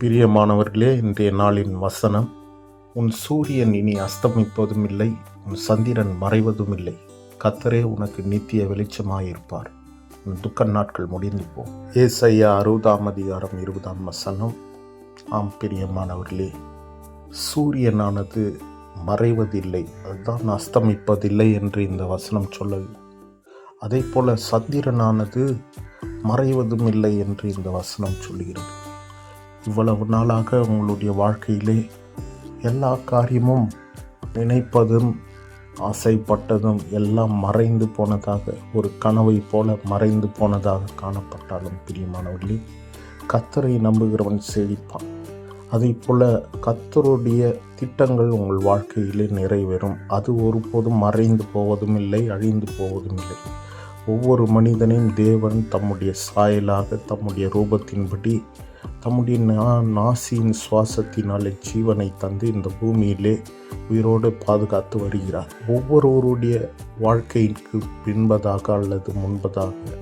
பிரியமானவர்களே, இன்றைய நாளின் வசனம், உன் சூரியன் இனி அஸ்தமிப்பதும் இல்லை, உன் சந்திரன் மறைவதும் இல்லை. கர்த்தரே உனக்கு நித்திய வெளிச்சமாயிருப்பார். உன் துக்க நாட்கள் முடிந்து போ. ஏசாயா 60:20 ஆம் பிரியமானவர்களே, சூரியனானது மறைவதில்லை, அதுதான் அஸ்தமிப்பதில்லை என்று இந்த வசனம் சொல்லவில்லை. அதே போல சந்திரனானது மறைவதும் இல்லை என்று இந்த வசனம் சொல்கிறது. இவ்வளவு நாளாக உங்களுடைய வாழ்க்கையிலே எல்லா காரியமும் நினைப்பதும் ஆசைப்பட்டதும் எல்லாம் மறைந்து போனதாக, ஒரு கனவை போல மறைந்து போனதாக காணப்பட்டாலும் பிரியமானவர்களே, கர்த்தரை நம்புகிறவன் செழிப்பான். அதே போல கர்த்தருடைய திட்டங்கள் உங்கள் வாழ்க்கையிலே நிறைவேறும். அது ஒருபோதும் மறைந்து போவதும் இல்லை, அழிந்து போவதும் இல்லை. ஒவ்வொரு மனிதனையும் தேவன் தம்முடைய சாயலாக, தம்முடைய ரூபத்தின்படி, தம்முடைய நாசியின் சுவாசத்தினாலே ஜீவனை தந்து இந்த பூமியிலே உயிரோடு பாதுகாத்து வருகிறார். ஒவ்வொருவருடைய வாழ்க்கைக்கு பின்பதாக அல்லது முன்பதாக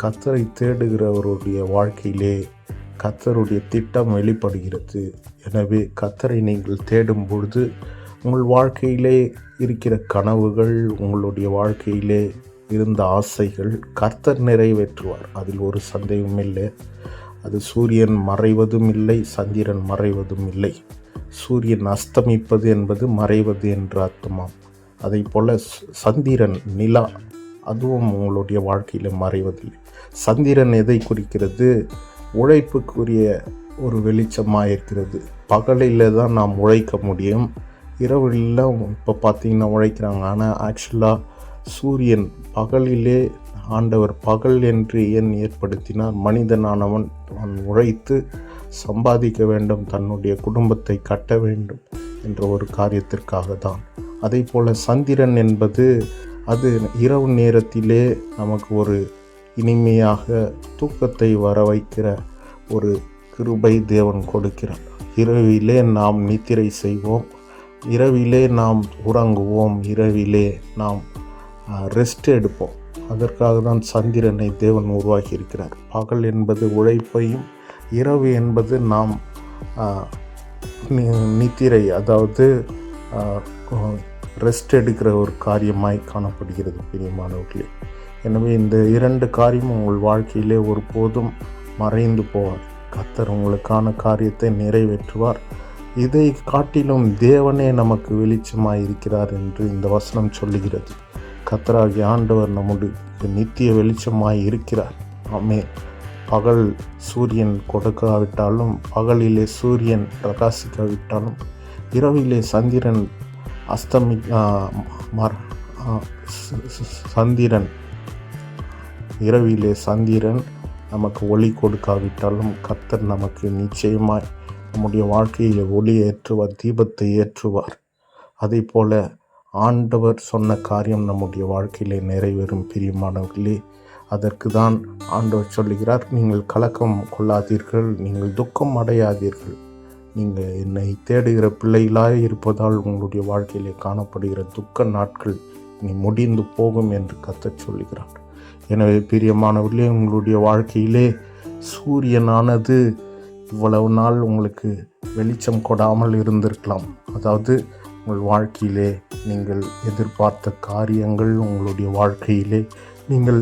கர்த்தரை தேடுகிறவருடைய வாழ்க்கையிலே கர்த்தருடைய திட்டம் வெளிப்படுகிறது. எனவே கர்த்தரை நீங்கள் தேடும் பொழுது உங்கள் வாழ்க்கையிலே இருக்கிற கனவுகள், உங்களுடைய வாழ்க்கையிலே இருந்த ஆசைகள் கர்த்தர் நிறைவேற்றுவார். அதில் ஒரு சந்தேகமும் இல்லை. அது சூரியன் மறைவதும் இல்லை, சந்திரன் மறைவதும் இல்லை. சூரியன் அஸ்தமிப்பது என்பது மறைவது என்று அர்த்தமாம். அதை போல் சந்திரன், நிலா, அதுவும் உங்களுடைய வாழ்க்கையில் மறைவதில்லை. சந்திரன் எதை குறிக்கிறது? உழைப்புக்குரிய ஒரு வெளிச்சமாக இருக்கிறது. பகலில் தான் நாம் உழைக்க முடியும், இரவில் இப்போ பார்த்திங்கன்னா உழைக்கிறாங்க. ஆனால் ஆக்சுவலாக சூரியன் பகலிலே, ஆண்டவர் பகல் என்று ஏன் ஏற்படுத்தினார்? மனிதனானவன் உழைத்து சம்பாதிக்க வேண்டும், தன்னுடைய குடும்பத்தை கட்ட வேண்டும் என்ற ஒரு காரியத்திற்காக தான். அதே போல் சந்திரன் என்பது அது இரவு நேரத்திலே நமக்கு ஒரு இனிமையாக தூக்கத்தை வர வைக்கிற ஒரு கிருபை தேவன் கொடுக்கிறார். இரவிலே நாம் நித்திரை செய்வோம், இரவிலே நாம் உறங்குவோம், இரவிலே நாம் ரெஸ்ட் எடுப்போம். அதற்காக தான் சந்திரனை தேவன் உருவாக்கி இருக்கிறார். பகல் என்பது உழைப்பையும், இரவு என்பது நாம் நித்திரை, அதாவது ரெஸ்ட் எடுக்கிற ஒரு காரியமாய் காணப்படுகிறது பிரியமானவர்களே. எனவே இந்த இரண்டு காரியமும் உங்கள் வாழ்க்கையிலே ஒருபோதும் மறைந்து போவார். கர்த்தர் உங்களுக்கான காரியத்தை நிறைவேற்றுவார். இதை காட்டிலும் தேவனே நமக்கு வெளிச்சமாய் இருக்கிறார் என்று இந்த வசனம் சொல்லுகிறது. கர்த்தராகிய ஆண்டவர் நம்முடைய நித்திய வெளிச்சமாய் இருக்கிறார். ஆமென். பகல் சூரியன் கொடுக்காவிட்டாலும், பகலிலே சூரியன் பிரகாசிக்காவிட்டாலும், இரவிலே சந்திரன் இரவிலே சந்திரன் நமக்கு ஒளி கொடுக்காவிட்டாலும் கர்த்தர் நமக்கு நிச்சயமாய் நம்முடைய வாழ்க்கையில் ஒளி ஏற்றுவார், தீபத்தை ஏற்றுவார். அதே போல ஆண்டவர் சொன்ன காரியம் நம்முடைய வாழ்க்கையிலே நிறைவேறும் பிரியமானவர்களே. அதற்கு தான் ஆண்டவர் சொல்லுகிறார், நீங்கள் கலக்கம் கொள்ளாதீர்கள், நீங்கள் துக்கம் அடையாதீர்கள். நீங்கள் என்னை தேடுகிற பிள்ளைகளாக இருப்பதால் உங்களுடைய வாழ்க்கையிலே காணப்படுகிற துக்க நாட்கள் இனி முடிந்து போகும் என்று கர்த்தர் சொல்லுகிறார். எனவே பிரியமானவர்களே, உங்களுடைய வாழ்க்கையிலே சூரியனானது இவ்வளவு நாள் உங்களுக்கு வெளிச்சம் கொடாமல் இருந்திருக்கலாம். அதாவது உங்கள் வாழ்க்கையிலே நீங்கள் எதிர்பார்த்த காரியங்கள், உங்களுடைய வாழ்க்கையிலே நீங்கள்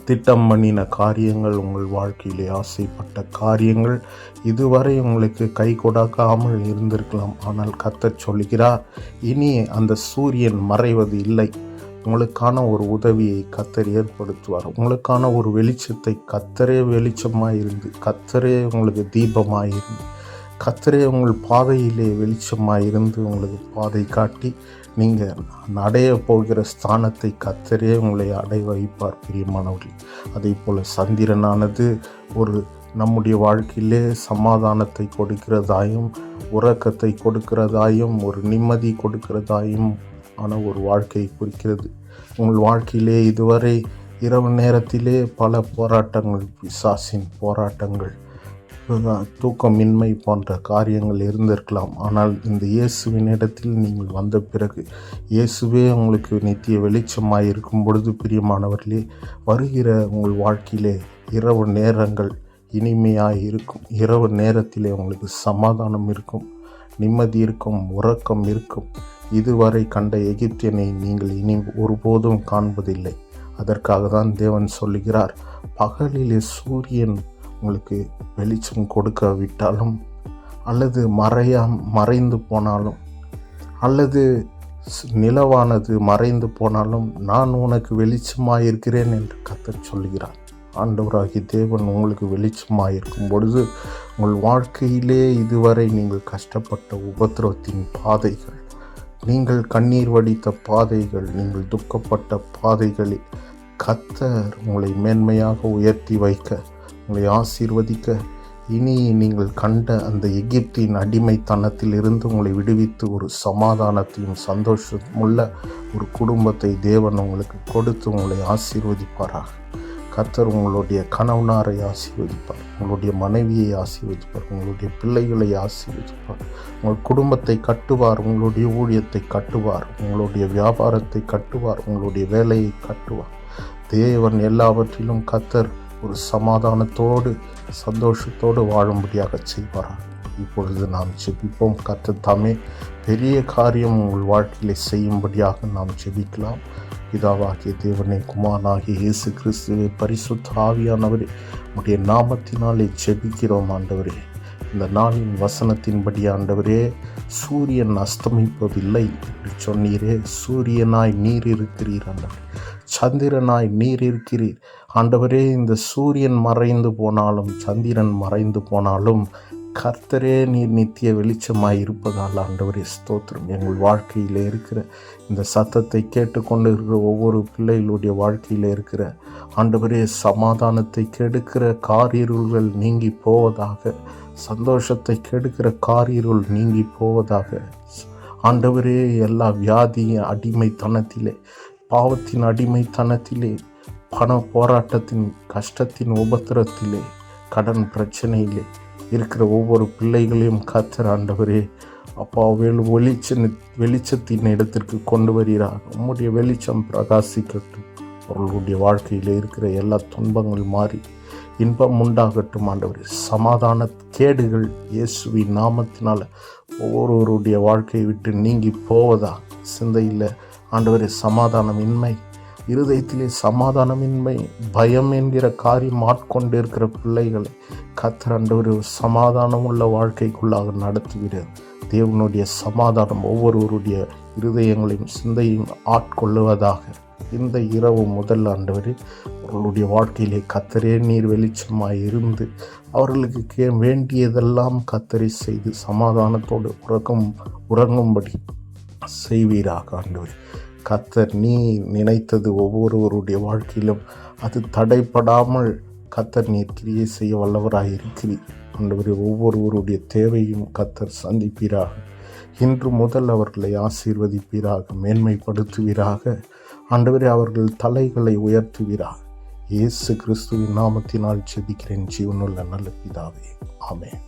திட்டம் பண்ணின காரியங்கள், உங்கள் வாழ்க்கையிலே ஆசைப்பட்ட காரியங்கள் இதுவரை உங்களுக்கு கை கொடுக்காமல் இருந்திருக்கலாம். ஆனால் கர்த்தர் சொல்கிறார், இனி அந்த சூரியன் மறைவது இல்லை. உங்களுக்கான ஒரு உதவியை கர்த்தர் ஏற்படுத்துவார். உங்களுக்கான ஒரு வெளிச்சத்தை கர்த்தரே வெளிச்சமாயிருந்து, கர்த்தரே உங்களுக்கு தீபமாயிருந்து, கர்த்தரே உங்கள் பாதையிலே வெளிச்சமாயிருந்து உங்களுக்கு பாதை காட்டி நீங்கள் அடைய போகிற ஸ்தானத்தை கர்த்தரே உங்களை அடைய வைப்பார் பிரியமானவர்கள். அதே போல் சந்திரனானது ஒரு நம்முடைய வாழ்க்கையிலே சமாதானத்தை கொடுக்கிறதாயும், உறக்கத்தை கொடுக்கிறதாயும், ஒரு நிம்மதி கொடுக்கிறதாயும் ஆன ஒரு வாழ்க்கையை குறிக்கிறது. உங்கள் வாழ்க்கையிலே இதுவரை இரவு நேரத்திலே பல போராட்டங்கள், பிசாசின் போராட்டங்கள், தூக்கமின்மை போன்ற காரியங்கள் இருந்திருக்கலாம். ஆனால் இந்த இயேசுவின் இடத்தில் நீங்கள் வந்த பிறகு, இயேசுவே உங்களுக்கு நித்திய வெளிச்சமாய் இருக்கும் பொழுது பிரியமானவர்களே, வருகிற உங்கள் வாழ்க்கையிலே இரவு நேரங்கள் இனிமையாக இருக்கும். இரவு நேரத்திலே உங்களுக்கு சமாதானம் இருக்கும், நிம்மதி இருக்கும், உறக்கம் இருக்கும். இதுவரை கண்ட எகிப்தியனை நீங்கள் இனி ஒருபோதும் காண்பதில்லை. அதற்காக தான் தேவன் சொல்லுகிறார், பகலிலே சூரியன் உங்களுக்கு வெளிச்சம் கொடுக்காவிட்டாலும், அல்லது மறைந்து போனாலும், அல்லது நிலவானது மறைந்து போனாலும், நான் உனக்கு வெளிச்சமாயிருக்கிறேன் என்று கர்த்தர் சொல்கிறார். ஆண்டவராகிய தேவன் உங்களுக்கு வெளிச்சமாயிருக்கும் பொழுது, உங்கள் வாழ்க்கையிலே இதுவரை நீங்கள் கஷ்டப்பட்ட உபத்திரவத்தின் பாதைகள், நீங்கள் கண்ணீர் வடித்த பாதைகள், நீங்கள் துக்கப்பட்ட பாதைகளில் கர்த்தர் உங்களை மேன்மையாக உயர்த்தி வைக்க, உங்களை ஆசீர்வதிக்க, இனி நீங்கள் கண்ட அந்த எகிப்தின் அடிமைத்தனத்தில் இருந்து உங்களை விடுவித்து ஒரு சமாதானத்தையும் சந்தோஷமுள்ள ஒரு குடும்பத்தை தேவன் உங்களுக்கு கொடுத்து உங்களை ஆசீர்வதிப்பாராக. கர்த்தர் உங்களுடைய கணவனாரை ஆசீர்வதிப்பார், உங்களுடைய மனைவியை ஆசீர்வதிப்பார், உங்களுடைய பிள்ளைகளை ஆசீர்வதிப்பார், உங்கள் குடும்பத்தை கட்டுவார், உங்களுடைய ஊழியத்தை கட்டுவார், உங்களுடைய வியாபாரத்தை கட்டுவார், உங்களுடைய வேலையை கட்டுவார். தேவன் எல்லாவற்றிலும் கர்த்தர் ஒரு சமாதானத்தோடு சந்தோஷத்தோடு வாழும்படியாக செய்வாராக. இப்பொழுது நாம் ஜெபிப்போம். கர்த்தர் தாமே பெரிய காரியம் உங்கள் வாழ்க்கையிலே செய்யும்படியாக நாம் ஜெபிக்கலாம். பிதாவாகிய தேவனே, குமாரனாகிய இயேசு கிறிஸ்துவே, பரிசுத்த ஆவியானவரே, உடைய நாமத்தினாலே ஜெபிக்கிறோம் ஆண்டவரே. இந்த நாளின் வசனத்தின்படி ஆண்டவரே, சூரியன் அஸ்தமிப்பதில்லை என்று சொன்னீரே. சூரியனாய் நீர் இருக்கிறீர் ஆண்டவரே, சந்திரனாய் நீர் இருக்கிறீர் ஆண்டவரே. இந்த சூரியன் மறைந்து போனாலும், சந்திரன் மறைந்து போனாலும், கர்த்தரே நீர் நித்திய வெளிச்சமாய் இருப்பதால் ஆண்டவரே ஸ்தோத்திரம். எங்கள் வாழ்க்கையில் இருக்கிற இந்த சத்தத்தை கேட்டுக்கொண்டு இருக்கிற ஒவ்வொரு பிள்ளைகளுடைய வாழ்க்கையில் இருக்கிற ஆண்டவரே சமாதானத்தை கெடுக்கிற காரிருள்கள் நீங்கி போவதாக, சந்தோஷத்தை கெடுக்கிற காரிருள் நீங்கி போவதாக ஆண்டவரே. எல்லா வியாதியின் அடிமைத்தனத்திலே, பாவத்தின் அடிமைத்தனத்திலே, பண போராட்டத்தின் கஷ்டத்தின் உபத்திரத்திலே, கடன் பிரச்சனையிலே இருக்கிற ஒவ்வொரு பிள்ளைகளையும் கர்த்தர் ஆண்டவரே அப்பா வெளிச்சத்தின் இடத்திற்கு கொண்டு வருகிறார். உம்முடைய வெளிச்சம் பிரகாசிக்கட்டும். அவர்களுடைய வாழ்க்கையில் இருக்கிற எல்லா துன்பங்கள் மாறி இன்பம் உண்டாகட்டும் ஆண்டவரே. சமாதான கேடுகள் இயேசுவின் நாமத்தினால் ஒவ்வொருவருடைய வாழ்க்கையை விட்டு நீங்கி போவதா. சிந்தையில் ஆண்டவரே சமாதானமின்மை, இருதயத்திலே சமாதானமின்மை, பயம் என்கிற காரியம் ஆட்கொண்டு இருக்கிற பிள்ளைகளை கர்த்தர் ஆண்டவரே சமாதானம் உள்ள வாழ்க்கைக்குள்ளாக நடத்துகிறார். தேவனுடைய சமாதானம் ஒவ்வொருவருடைய இருதயங்களையும் சிந்தையும் ஆட்கொள்ளுவதாக. இந்த இரவு முதல் ஆண்டவரே அவர்களுடைய வாழ்க்கையிலே கர்த்தரே நீர் வெளிச்சமாய் இருந்து அவர்களுக்கு வேண்டியதெல்லாம் கர்த்தரை செய்து சமாதானத்தோடு உறங்கும்படி செய்வீராக ஆண்டவரே. கர்த்தர் நீ நினைத்தது ஒவ்வொருவருடைய வாழ்க்கையிலும் அது தடைப்படாமல் கர்த்தர் நீர் கிரியை செய்ய வல்லவராக இருக்கிறீர் ஆண்டவரே. ஒவ்வொருவருடைய தேவையும் கர்த்தர் சந்திப்பீராக. இன்று முதல் அவர்களை ஆசீர்வதிப்பீராக, மேன்மைப்படுத்துவீராக ஆண்டவரே. அவர்கள் தலைகளை உயர்த்துவீராக. இயேசு கிறிஸ்துவின் நாமத்தினால் ஜெபிக்கிறேன் ஜீவனுள்ள நல்ல பிதாவே, ஆமென்.